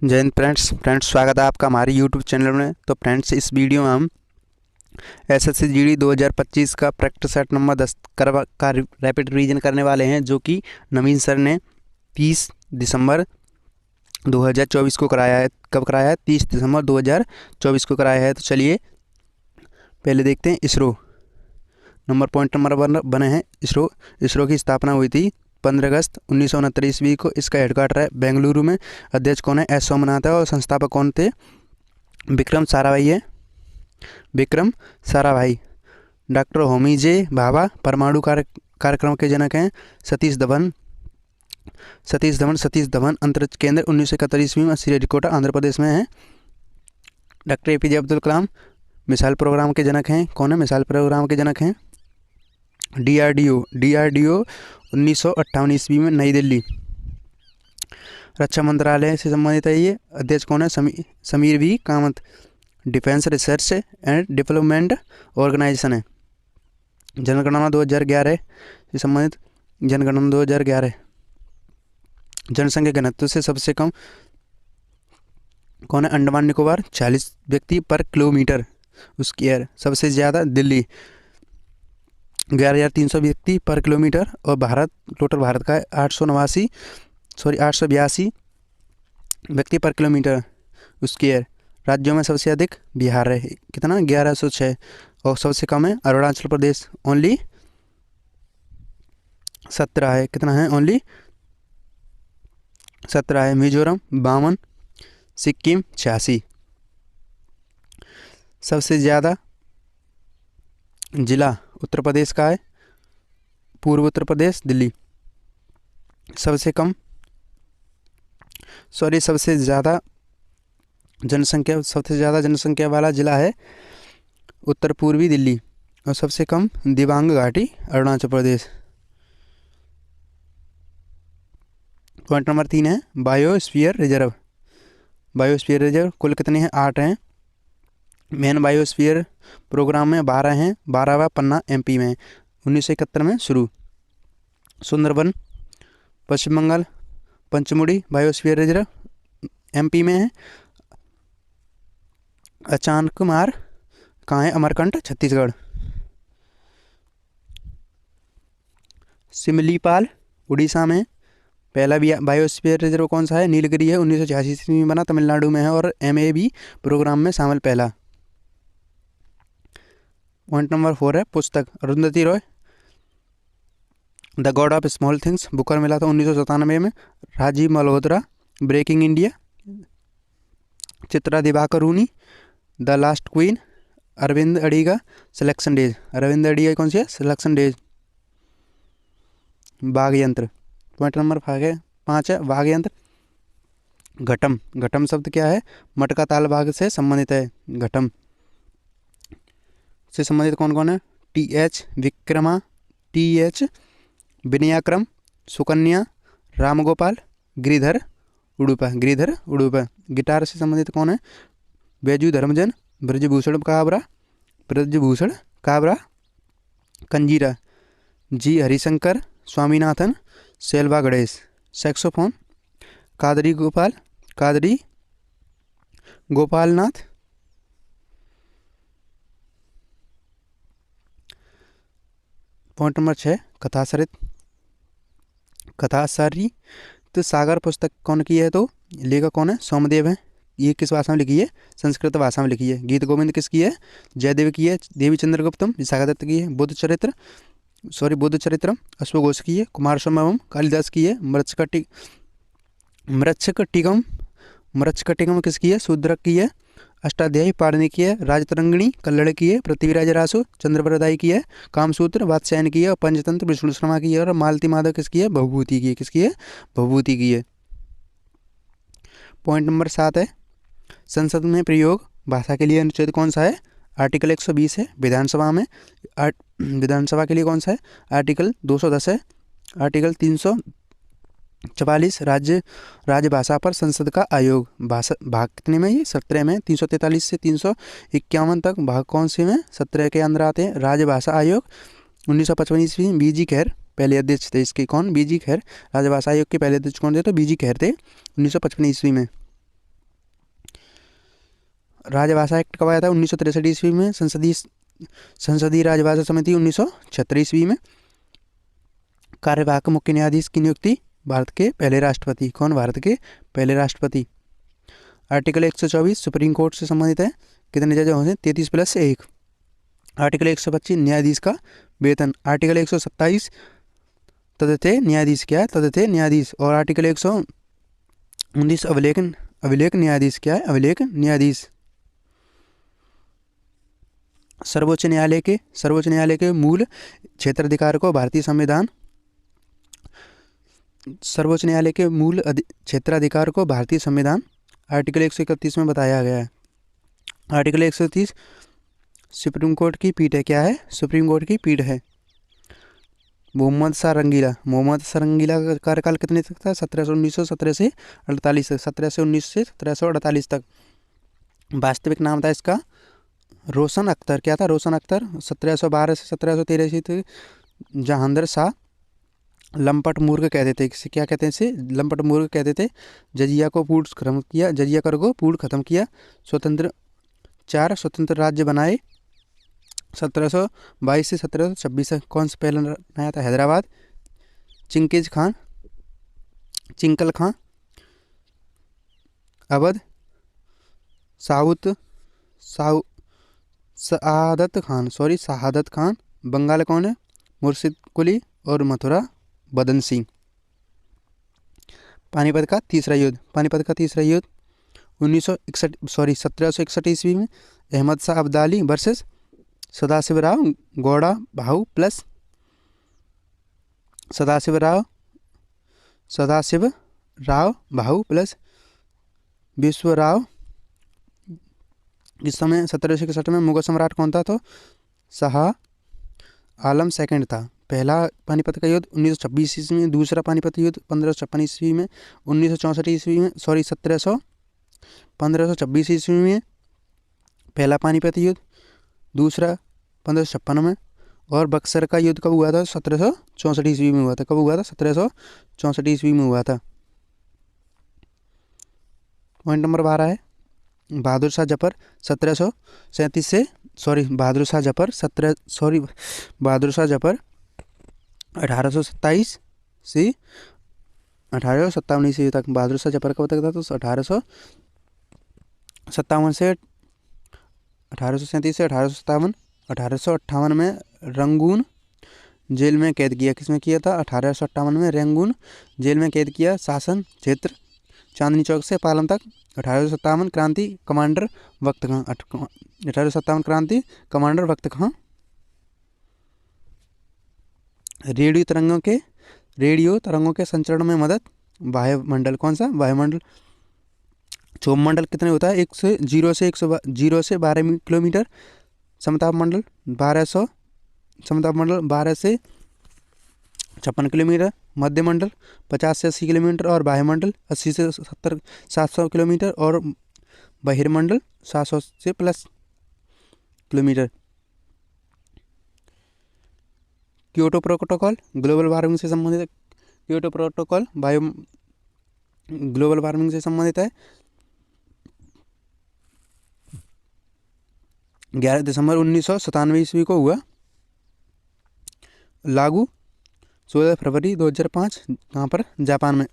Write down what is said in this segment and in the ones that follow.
जय हिंद फ्रेंड्स स्वागत है आपका हमारे यूट्यूब चैनल में। तो फ्रेंड्स, इस वीडियो में हम एसएससी जीडी 2025 का प्रैक्टिस सेट नंबर 10 का रैपिड रिवीजन करने वाले हैं, जो कि नवीन सर ने 30 दिसंबर 2024 को कराया है। कब कराया है? 30 दिसंबर 2024 को कराया है। तो चलिए पहले देखते हैं। इसरो पॉइंट नंबर बने हैं। इसरो की स्थापना हुई थी 15 अगस्त 1969 ईस्वी को। इसका हेडक्वार्टर है बेंगलुरु में। अध्यक्ष कौन है? एस सोमनाथ है। और संस्थापक कौन थे? विक्रम साराभाई है। विक्रम साराभाई। डॉक्टर होमी जे भाभा परमाणु कार्यक्रम के जनक हैं। सतीश धवन अंतरिक्ष केंद्र 1971 ईस्वी में श्रीहरिकोटा आंध्र प्रदेश में है। Doctor APJ Abdul Kalam missile programme के जनक हैं। कौन है मिसाइल प्रोग्राम के जनक हैं? डीआरडीओ 1958 ईस्वी में नई दिल्ली। रक्षा मंत्रालय से संबंधित है ये। अध्यक्ष कौन है? Sameer V Kamat. Defence research and development organisation है। जनगणना 2011 से संबंधित। जनगणना 2011। जनसंख्या घनत्व से सबसे कम कौन है? अंडमान निकोबार 40 व्यक्ति पर किलोमीटर स्क्वायर। सबसे ज़्यादा दिल्ली 11,300 व्यक्ति पर किलोमीटर। और टोटल भारत का है 882 व्यक्ति पर किलोमीटर स्क्वायर। राज्यों में सबसे अधिक बिहार है। कितना? 1106। और सबसे कम है अरुणाचल प्रदेश, ओनली 17 है। कितना है? ओनली 17 है। मिजोरम 52, सिक्किम 86। सबसे ज़्यादा जिला उत्तर प्रदेश का है, पूर्व उत्तर प्रदेश, दिल्ली। सबसे ज़्यादा जनसंख्या वाला जिला है उत्तर पूर्वी दिल्ली। और सबसे कम दिबांग घाटी अरुणाचल प्रदेश। पॉइंट नंबर 3 है बायोस्फीयर रिजर्व। कुल कितने हैं? 8 हैं। मेन बायोस्फीयर प्रोग्राम में 12 हैं। 12वां पन्ना एमपी में 1971 में शुरू। सुंदरबन पश्चिम बंगाल। पंचमुड़ी बायोस्फीयर रिजर्व एमपी में है। अचानकमार कहाँ है? अमरकंटक छत्तीसगढ़। सिमलीपाल उड़ीसा में। पहला बायोस्फीयर रिजर्व कौन सा है? नीलगिरी है। 1986 ईस्वी में बना, तमिलनाडु में है। और एमएबी प्रोग्राम में शामिल पहला। पॉइंट नंबर 4 है पुस्तक। Arundhati Roy the god of small things Booker मिला था 1997 में। Rajiv Malhotra breaking India. Chitra Divakaruni the last queen. Aravind Adiga selection days. Aravind Adiga कौन सी है? Selection days. वाघ यंत्र। पॉइंट नंबर 5 है वाघ यंत्र। घटम शब्द क्या है? मटका ताल भाग से संबंधित है। घटम से संबंधित कौन कौन है? T H Vikrama, T H Vinayakram, Sukanya, Ramgopal, Giridhar Udupa. Guitar से संबंधित कौन है? Baiju Dharmajan, Brijbhushan Kabra, kanjira, G Harishankar Swaminathan, Selva Ganesh. Saxophone Kadri Gopalnath. Point number 6 Kathasarit Sagar पुस्तक कौन की है? तो लेखक कौन है? सोमदेव है। ये किस भाषा में लिखी है? संस्कृत भाषा में लिखी है। गीत गोविंद किसकी है? जयदेव की है। देवी चंद्रगुप्तम विशाखादत्त की है। बुद्ध चरित्रम अश्वघोष की है। कुमार संभवम कालिदास की है। मृच्छकटिकम किसकी है? शूद्रक की है। अष्टाध्यायी पाणिनि की है। राजतरंगिणी कल्लड़ की है। पृथ्वीराज रासो चंद्रप्रदायी की है। कामसूत्र वात्स्यायन की है। और पंचतंत्र विष्णु शर्मा की है। और मालती माधव किसकी है? भवभूति की है। किसकी है? भवभूति की है। पॉइंट नंबर 7 है संसद में प्रयोग भाषा के लिए अनुच्छेद कौन सा है? आर्टिकल 120 है। विधानसभा के लिए कौन सा है? आर्टिकल 210 है। आर्टिकल 344 राजभाषा पर संसद का आयोग। भाग कितने में? ये 17 में। 343 से 351 तक भाग कौन से में? 17 के अंदर आते हैं। राजभाषा आयोग 1955 ईस्वी में बीजी खैर पहले अध्यक्ष थे इसके। कौन? बीजी खैर। राजभाषा आयोग के पहले अध्यक्ष कौन थे? तो बीजी खैर थे 1955 ईस्वी में। राजभाषा एक्ट कब आया था? 1963 ईस्वी में। संसदीय राजभाषा समिति 1976 ईस्वी में। कार्यवाहक मुख्य न्यायाधीश की नियुक्ति भारत के पहले राष्ट्रपति। कौन? भारत के पहले राष्ट्रपति। आर्टिकल 124 सुप्रीम कोर्ट से संबंधित है। कितने जज होंगे? 33 + 1। आर्टिकल 125 न्यायाधीश का वेतन। आर्टिकल 127 तदथे न्यायाधीश। क्या है? तदथे न्यायाधीश। और आर्टिकल 119 अभिलेख न्यायाधीश। क्या है? अभिलेख न्यायाधीश। सर्वोच्च न्यायालय के मूल क्षेत्राधिकार को भारतीय संविधान आर्टिकल 131 में बताया गया है। आर्टिकल 130 सुप्रीम कोर्ट की पीठ है। क्या है? सुप्रीम कोर्ट की पीठ है। मोहम्मद शाह रंगीला का कार्यकाल कितने तक था? 1719 से 1748 तक। वास्तविक नाम था इसका रोशन अख्तर। क्या था? रोशन अख्तर। 1712 से 1783 तक जहांगीर शाह लंपट मूर्ख कहते थे। इसे क्या कहते हैं? इसे लंपट मूर्ख कहते थे। जजिया कर को पूर्ण खत्म किया। 4 स्वतंत्र राज्य बनाए 1722 से 1726 तक। कौन सा पहला बनाया था? हैदराबाद। चिंकल खां, अवध, शहादत खान। बंगाल कौन है? मुर्शिद कुली। और मथुरा बदन सिंह। पानीपत का तीसरा युद्ध 1761 ईस्वी में अहमद शाह अब्दाली वर्सेस सदाशिवराव गौड़ा भाऊ प्लस विश्वराव। इस समय 1761 में मुगल सम्राट कौन था? तो शाह आलम सेकंड था। पहला पानीपत का युद्ध 1926 ईस्वी में। दूसरा पानीपत युद्ध 1556 ईस्वी में। 1964 ईस्वी में 1526 ईस्वी में पहला पानीपत युद्ध। दूसरा 1556 में। और बक्सर का युद्ध कब हुआ था? 1764 ईस्वी में हुआ था। कब हुआ था? 1764 ईस्वी में हुआ था। पॉइंट नंबर 12 है बहादुर शाह जफर 1737 से बहादुर शाह जफर 1827 से 1857 ईस्वी तक। बहादुर शाह जफर कब तक था? तो 1857 से 1837 से 1857। 1858 में रंगून जेल में कैद किया। किसमें किया था? 1858 में रंगून जेल में कैद किया। शासन क्षेत्र चांदनी चौक से पालम तक। 1857 क्रांति कमांडर वक्त खां। 1857 क्रांति कमांडर वक्त खां। रेडियो तरंगों के संचरण में मदद। वायुमंडल। कौन सा? वायुमंडल। क्षोभमंडल कितने होता है? 0 से 12 किलोमीटर। समताप मंडल 12 से 56 किलोमीटर। मध्यमंडल 50 से 80 किलोमीटर। और वायुमंडल 80 से 700 किलोमीटर। और बहिर्मंडल 700 से plus kilometre. Kyoto protocol global warming से संबंधित है। क्योटो प्रोटोकॉल ग्लोबल वार्मिंग से संबंधित है। 11 दिसंबर 1997 ईस्वी को हुआ लागू। 16 फरवरी 2005 यहाँ पर जापान में।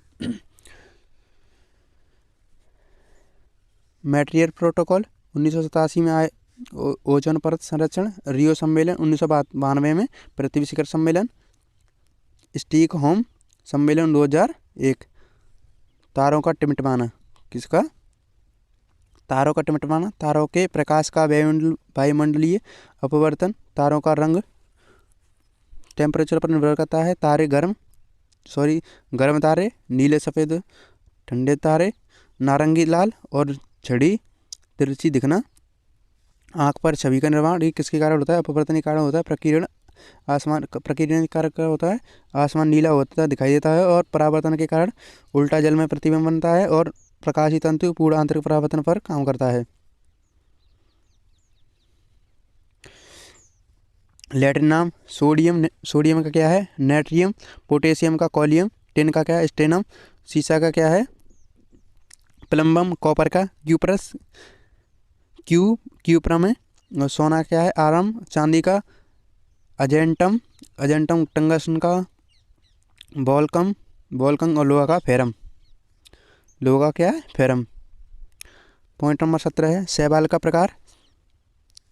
मैट्रियर प्रोटोकॉल 1987 में आए। ओजोन परत संरक्षण। रियो सम्मेलन 1992 में। पृथ्वी शिखर सम्मेलन। स्टॉकहोम सम्मेलन 2001। तारों का टिमटिमाना। किसका? तारों का टिमटिमाना। तारों के प्रकाश का वायुमंडलीय अपवर्तन। तारों का रंग टेम्परेचर पर निर्भर करता है। गर्म तारे, नीले सफ़ेद ठंडे तारे, नारंगी लाल और छड़ी तिरछी दिखना। आँख पर छवि का निर्माण ये किसके कारण होता है? अपवर्तन के कारण होता है। प्रकीर्ण के कारण क्या होता है? आसमान नीला होता दिखाई देता है। और परावर्तन के कारण उल्टा जल में प्रतिबिंब बनता है। और प्रकाशीय तंतु पूर्ण आंतरिक परावर्तन पर काम करता है। लैटिन नाम सोडियम का क्या है? नेट्रियम। पोटेशियम का कॉलियम। टिन का क्या है? स्टेनम। सीसा का क्या है? प्लम्बम। कॉपर का क्यूपरस। क्यूप्रम है। और सोना क्या है? आरम। चांदी का अजेंटम टंगस्टन का वोल्कम और लोहा का फेरम। लोहा का क्या है? फेरम। पॉइंट नंबर 17 है शैवाल का प्रकार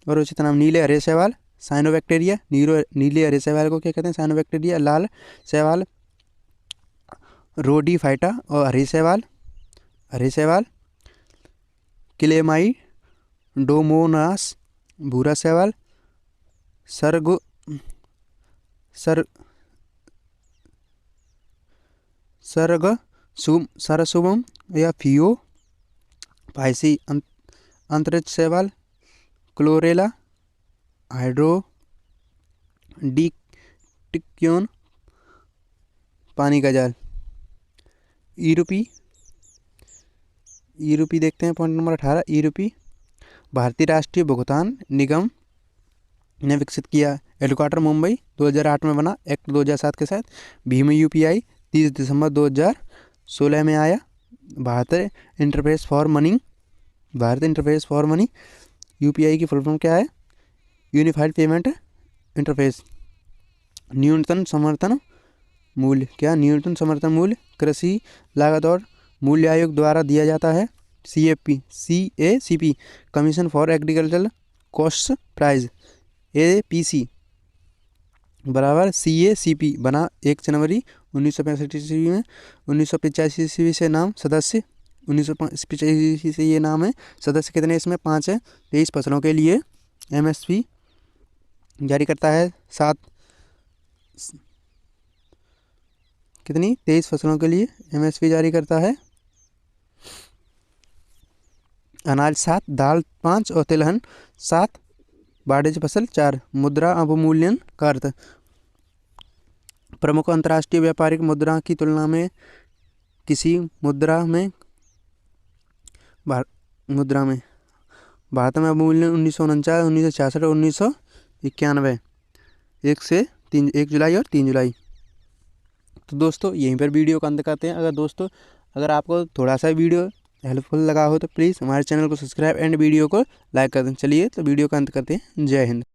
और उचित नाम। नीले हरे शैवाल साइनोबैक्टीरिया। नीले हरे शैवाल को क्या कहते हैं? साइनोबैक्टीरिया। लाल शैवाल रोडीफाइटा। और हरे शैवाल क्लेमाइडोमोनास। भूरा शैवाल सरसुबम या फियो फाइसी। अंतरिक्ष शैवाल क्लोरेला हाइड्रोडिक्योन। पानी का जाल यूरोपी देखते हैं। पॉइंट नंबर 18 यूरोपी भारतीय राष्ट्रीय भुगतान निगम ने विकसित किया। हेडक्वार्टर मुंबई, 2008 में बना। एक्ट 2007 के साथ भीम यूपीआई 30 दिसंबर 2016 में आया। Bharat interface for money. UPI की फुल फॉर्म क्या है? Unified payment interface. न्यूनतम समर्थन मूल्य क्या? न्यूनतम समर्थन मूल्य कृषि लागत और मूल्य आयोग द्वारा दिया जाता है। CACP commission for agricultural cost price. APC बराबर CACP बना 1 जनवरी 1965 ईस्वी में। 1985 ईस्वी से नाम सदस्य। 1985 से ये नाम है। सदस्य कितने इसमें? 5 है। 23 फसलों के लिए MSP जारी करता है। 23 फसलों के लिए MSP जारी करता है। अनाज 7, दाल 5 और तिलहन 7। वाणिज्य फसल 4। मुद्रा अवमूल्यन का अर्थ प्रमुख अंतर्राष्ट्रीय व्यापारिक मुद्रा की तुलना में किसी मुद्रा में भारत में अवमूल्यन 1949, 1966 और 1991। 1 जुलाई और 3 जुलाई। तो दोस्तों यहीं पर वीडियो का अंत करते हैं। अगर आपको थोड़ा सा वीडियो हेल्पफुल लगा हो तो प्लीज़ हमारे चैनल को सब्सक्राइब एंड वीडियो को लाइक कर दें। चलिए तो वीडियो का अंत करते हैं। जय हिंद।